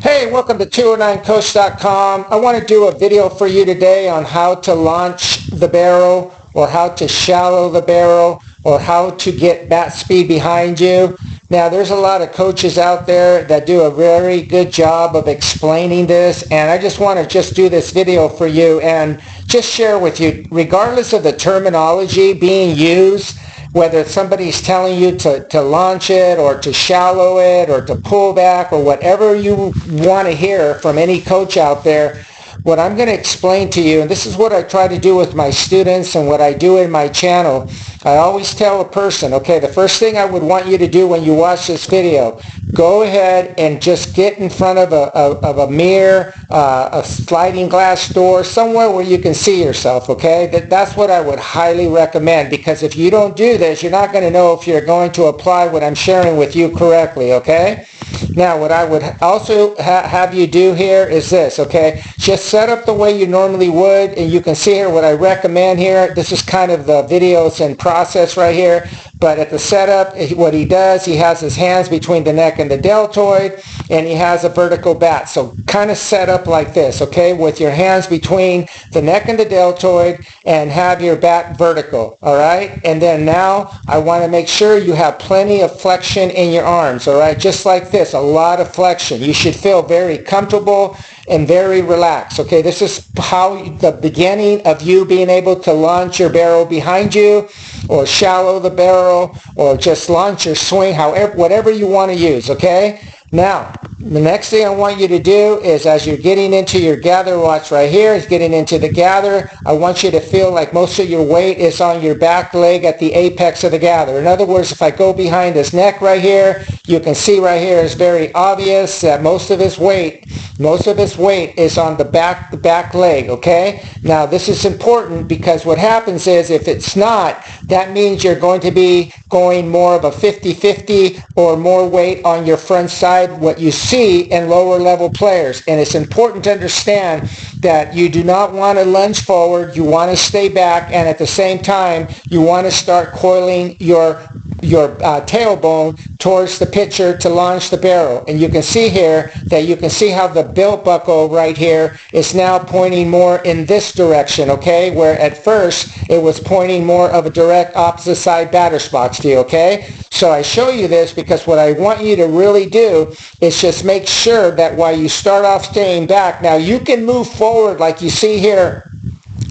Hey, welcome to 209coach.com. I want to do a video for you today on how to launch the barrel or how to shallow the barrel or how to get bat speed behind you. Now, there's a lot of coaches out there that do a very good job of explaining this, and I just want to do this video for you and just share with you, regardless of the terminology being used, whether somebody's telling you to launch it or to shallow it or to pull back or whatever you want to hear from any coach out there, what I'm going to explain to you, and this is what I try to do with my students and what I do in my channel, I always tell a person, okay, the first thing I would want you to do when you watch this video, go ahead and just get in front of a mirror, a sliding glass door, somewhere where you can see yourself, okay? That's what I would highly recommend, because if you don't do this, you're not going to know if you're going to apply what I'm sharing with you correctly, okay? Now, what I would also have you do here is this, okay? Just set up the way you normally would, and you can see here what I recommend here. This is kind of the videos in process right here. But at the setup, what he does, he has his hands between the neck and the deltoid, and he has a vertical bat. So kind of set up like this, okay, with your hands between the neck and the deltoid, and have your bat vertical, all right? And then now I want to make sure you have plenty of flexion in your arms, all right? Just like this, a lot of flexion. You should feel very comfortable and very relaxed, okay? This is how the beginning of you being able to launch your barrel behind you, or shallow the barrel, or just launch or swing, however, whatever you want to use, okay? Now, the next thing I want you to do is, as you're getting into your gather, watch right here, is getting into the gather, I want you to feel like most of your weight is on your back leg at the apex of the gather. In other words, if I go behind his neck right here, you can see right here it's very obvious that most of his weight is on the back leg, okay? Now, this is important because what happens is, if it's not, that means you're going to be going more of a 50-50 or more weight on your front side, what you see in lower level players. And it's important to understand that you do not want to lunge forward, you want to stay back, and at the same time you want to start coiling your tailbone towards the pitcher to launch the barrel. And you can see here that you can see how the belt buckle right here is now pointing more in this direction, okay, where at first it was pointing more of a direct opposite side batter's box to you, okay? So I show you this because what I want you to really do is just make sure that while you start off staying back, now you can move forward like you see here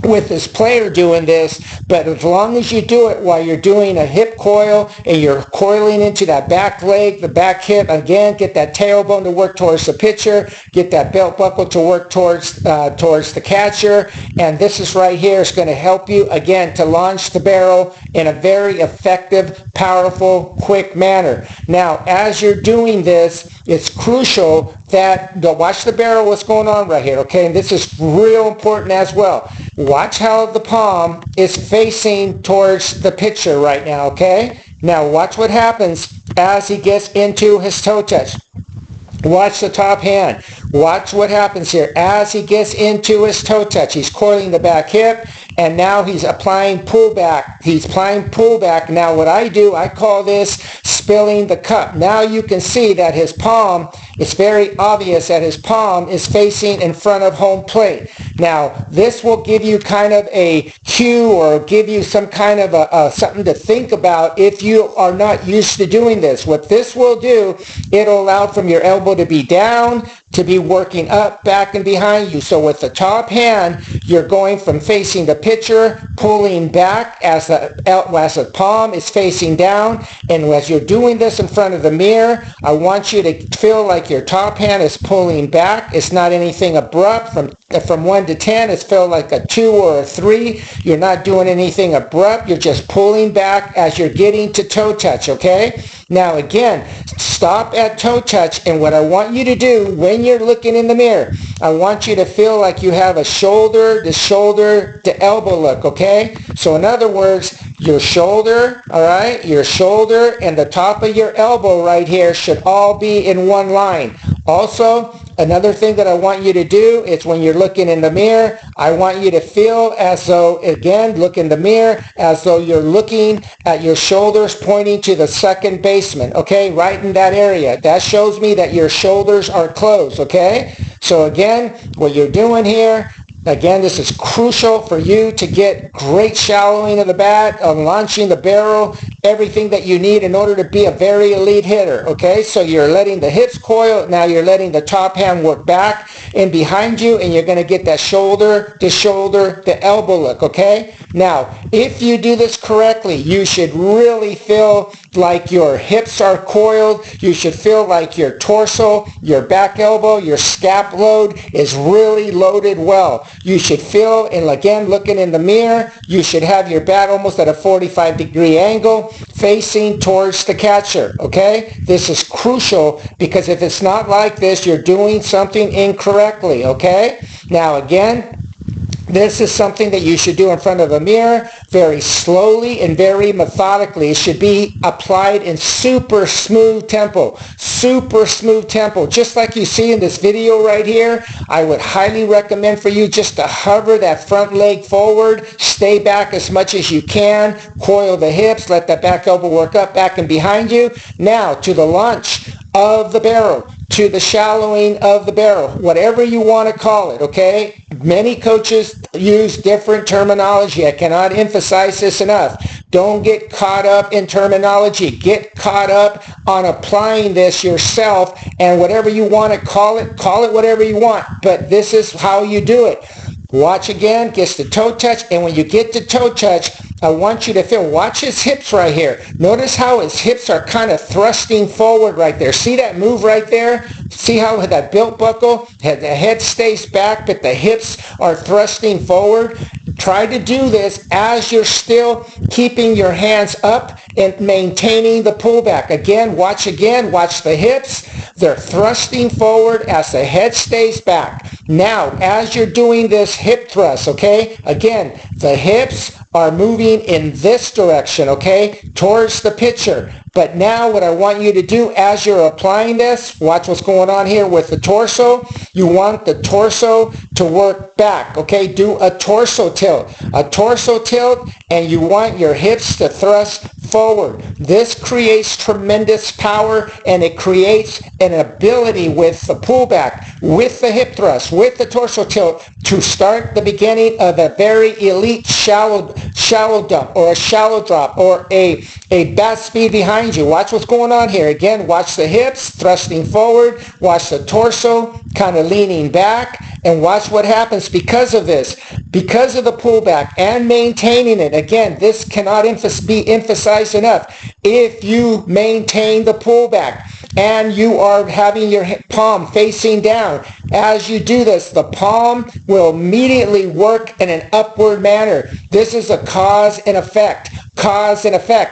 with this player doing this, but as long as you do it while you're doing a hip coil and you're coiling into that back leg, the back hip, again, get that tailbone to work towards the pitcher, get that belt buckle to work towards the catcher, and this is right here is going to help you, again, to launch the barrel in a very effective, powerful, quick manner. Now, as you're doing this, it's crucial that, watch the barrel, what's going on right here, okay? And this is real important as well. Watch how the palm is facing towards the pitcher right now, okay? Now watch what happens as he gets into his toe touch. Watch the top hand. Watch what happens here. As he gets into his toe touch, he's coiling the back hip, and now he's applying pullback. He's applying pullback. Now what I do, I call this spilling the cup. Now you can see that his palm, it's very obvious that his palm is facing in front of home plate. Now this will give you kind of a cue or give you some kind of something to think about if you are not used to doing this. What this will do, it'll allow from your elbow to be down, to be working up, back, and behind you. So with the top hand, you're going from facing the pitcher, pulling back as the palm is facing down. And as you're doing this in front of the mirror, I want you to feel like your top hand is pulling back. It's not anything abrupt. From 1 to 10, it's felt like a 2 or a 3. You're not doing anything abrupt. You're just pulling back as you're getting to toe touch, okay? Now again, stop at toe touch, and what I want you to do when you're looking in the mirror, I want you to feel like you have a shoulder to elbow look, okay? So in other words, your shoulder, all right, your shoulder and the top of your elbow right here should all be in one line. Also, another thing that I want you to do is when you're looking in the mirror, I want you to feel as though, again, look in the mirror as though you're looking at your shoulders pointing to the second baseman, okay, right in that area. That shows me that your shoulders are closed, okay? So again, what you're doing here, again, this is crucial for you to get great shallowing of the bat, launching the barrel, everything that you need in order to be a very elite hitter, okay? So you're letting the hips coil, now you're letting the top hand work back and behind you, and you're going to get that shoulder to shoulder to elbow look, okay? Now, if you do this correctly, you should really feel like your hips are coiled. You should feel like your torso, your back elbow, your scap load is really loaded well. You should feel, and again, looking in the mirror, you should have your bat almost at a 45-degree angle facing towards the catcher, okay? This is crucial because if it's not like this, you're doing something incorrectly, okay? Now, again, this is something that you should do in front of a mirror very slowly and very methodically. It should be applied in super smooth tempo, just like you see in this video right here. I would highly recommend for you just to hover that front leg forward, stay back as much as you can, coil the hips, let that back elbow work up, back and behind you. Now to the launch of the barrel, to the shallowing of the barrel, whatever you want to call it, okay? Many coaches use different terminology. I cannot emphasize this enough. Don't get caught up in terminology. Get caught up on applying this yourself, and whatever you want to call it whatever you want, but this is how you do it. Watch again, gets the toe touch, and when you get to toe touch, I want you to feel, watch his hips right here. Notice how his hips are kind of thrusting forward right there. See that move right there? See how that belt buckle, the head stays back, but the hips are thrusting forward? Try to do this as you're still keeping your hands up and maintaining the pullback. Again, watch the hips. They're thrusting forward as the head stays back. Now, as you're doing this hip thrust, okay, again, the hips are moving in this direction, okay, towards the pitcher. But now what I want you to do as you're applying this, watch what's going on here with the torso. You want the torso to work back, okay? Do a torso tilt, and you want your hips to thrust forward. This creates tremendous power, and it creates an ability with the pullback, with the hip thrust, with the torso tilt to start the beginning of a very elite shallow dump or a shallow drop or a bat speed behind you. Watch what's going on here. Again, watch the hips thrusting forward. Watch the torso kind of leaning back. And watch what happens because of this. Because of the pullback and maintaining it. Again, this cannot be emphasized enough. If you maintain the pullback and you are having your palm facing down, as you do this, the palm will immediately work in an upward manner. This is a cause and effect.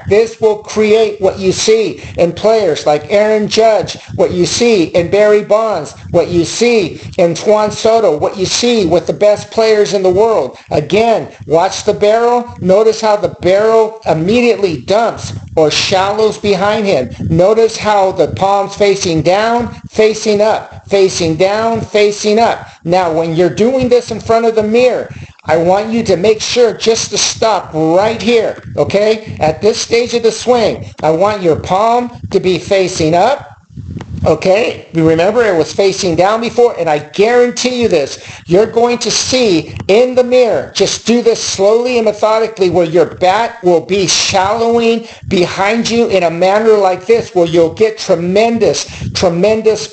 This will create what you see in players like Aaron Judge, what you see in Barry Bonds, what you see in Juan Soto, what you see with the best players in the world. Again, watch the barrel. Notice how the barrel immediately dumps or shallows behind him. Notice how the palm's facing down, facing up, facing down, facing up. Now, when you're doing this in front of the mirror, I want you to make sure just to stop right here, okay? At this stage of the swing, I want your palm to be facing up, okay? Remember, it was facing down before, and I guarantee you this. You're going to see in the mirror, just do this slowly and methodically, where your bat will be shallowing behind you in a manner like this, where you'll get tremendous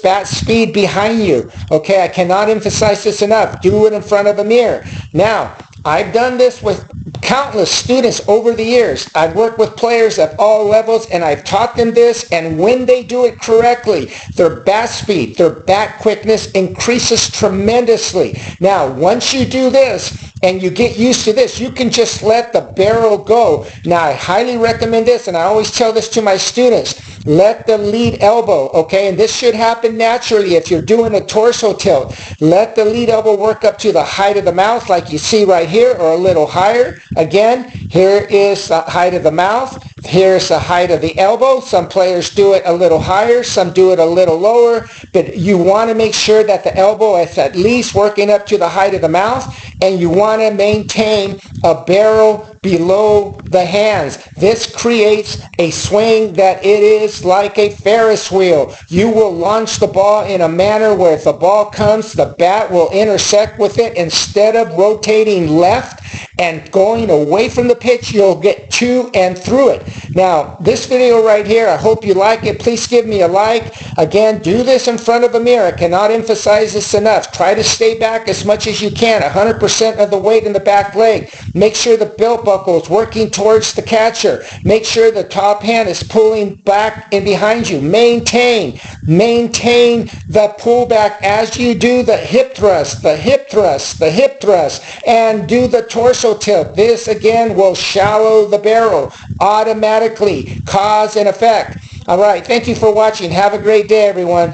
bat speed behind you. Okay, I cannot emphasize this enough. Do it in front of a mirror. Now, I've done this with countless students over the years. I've worked with players at all levels, and I've taught them this, and when they do it correctly, their bat speed, their bat quickness increases tremendously. Now, once you do this and you get used to this, you can just let the barrel go. Now, I highly recommend this, and I always tell this to my students. Let the lead elbow, okay, and this should happen naturally if you're doing a torso tilt. Let the lead elbow work up to the height of the mouth like you see right here, or a little higher. Again, here is the height of the mouth. Here's the height of the elbow. Some players do it a little higher, some do it a little lower, but you want to make sure that the elbow is at least working up to the height of the mouth, and you want to maintain a barrel below the hands. This creates a swing that it is like a Ferris wheel. You will launch the ball in a manner where if the ball comes, the bat will intersect with it. Instead of rotating left and going away from the pitch, you'll get to and through it. Now, this video right here, I hope you like it. Please give me a like. Again, do this in front of a mirror. I cannot emphasize this enough. Try to stay back as much as you can, 100% of the weight in the back leg. Make sure the belt buckle is working towards the catcher. Make sure the top hand is pulling back and behind you. Maintain the pullback as you do the hip thrust, the hip thrust, the hip thrust, and do the torso tilt. This again will shallow the barrel automatically, cause and effect. All right, thank you for watching. Have a great day, everyone.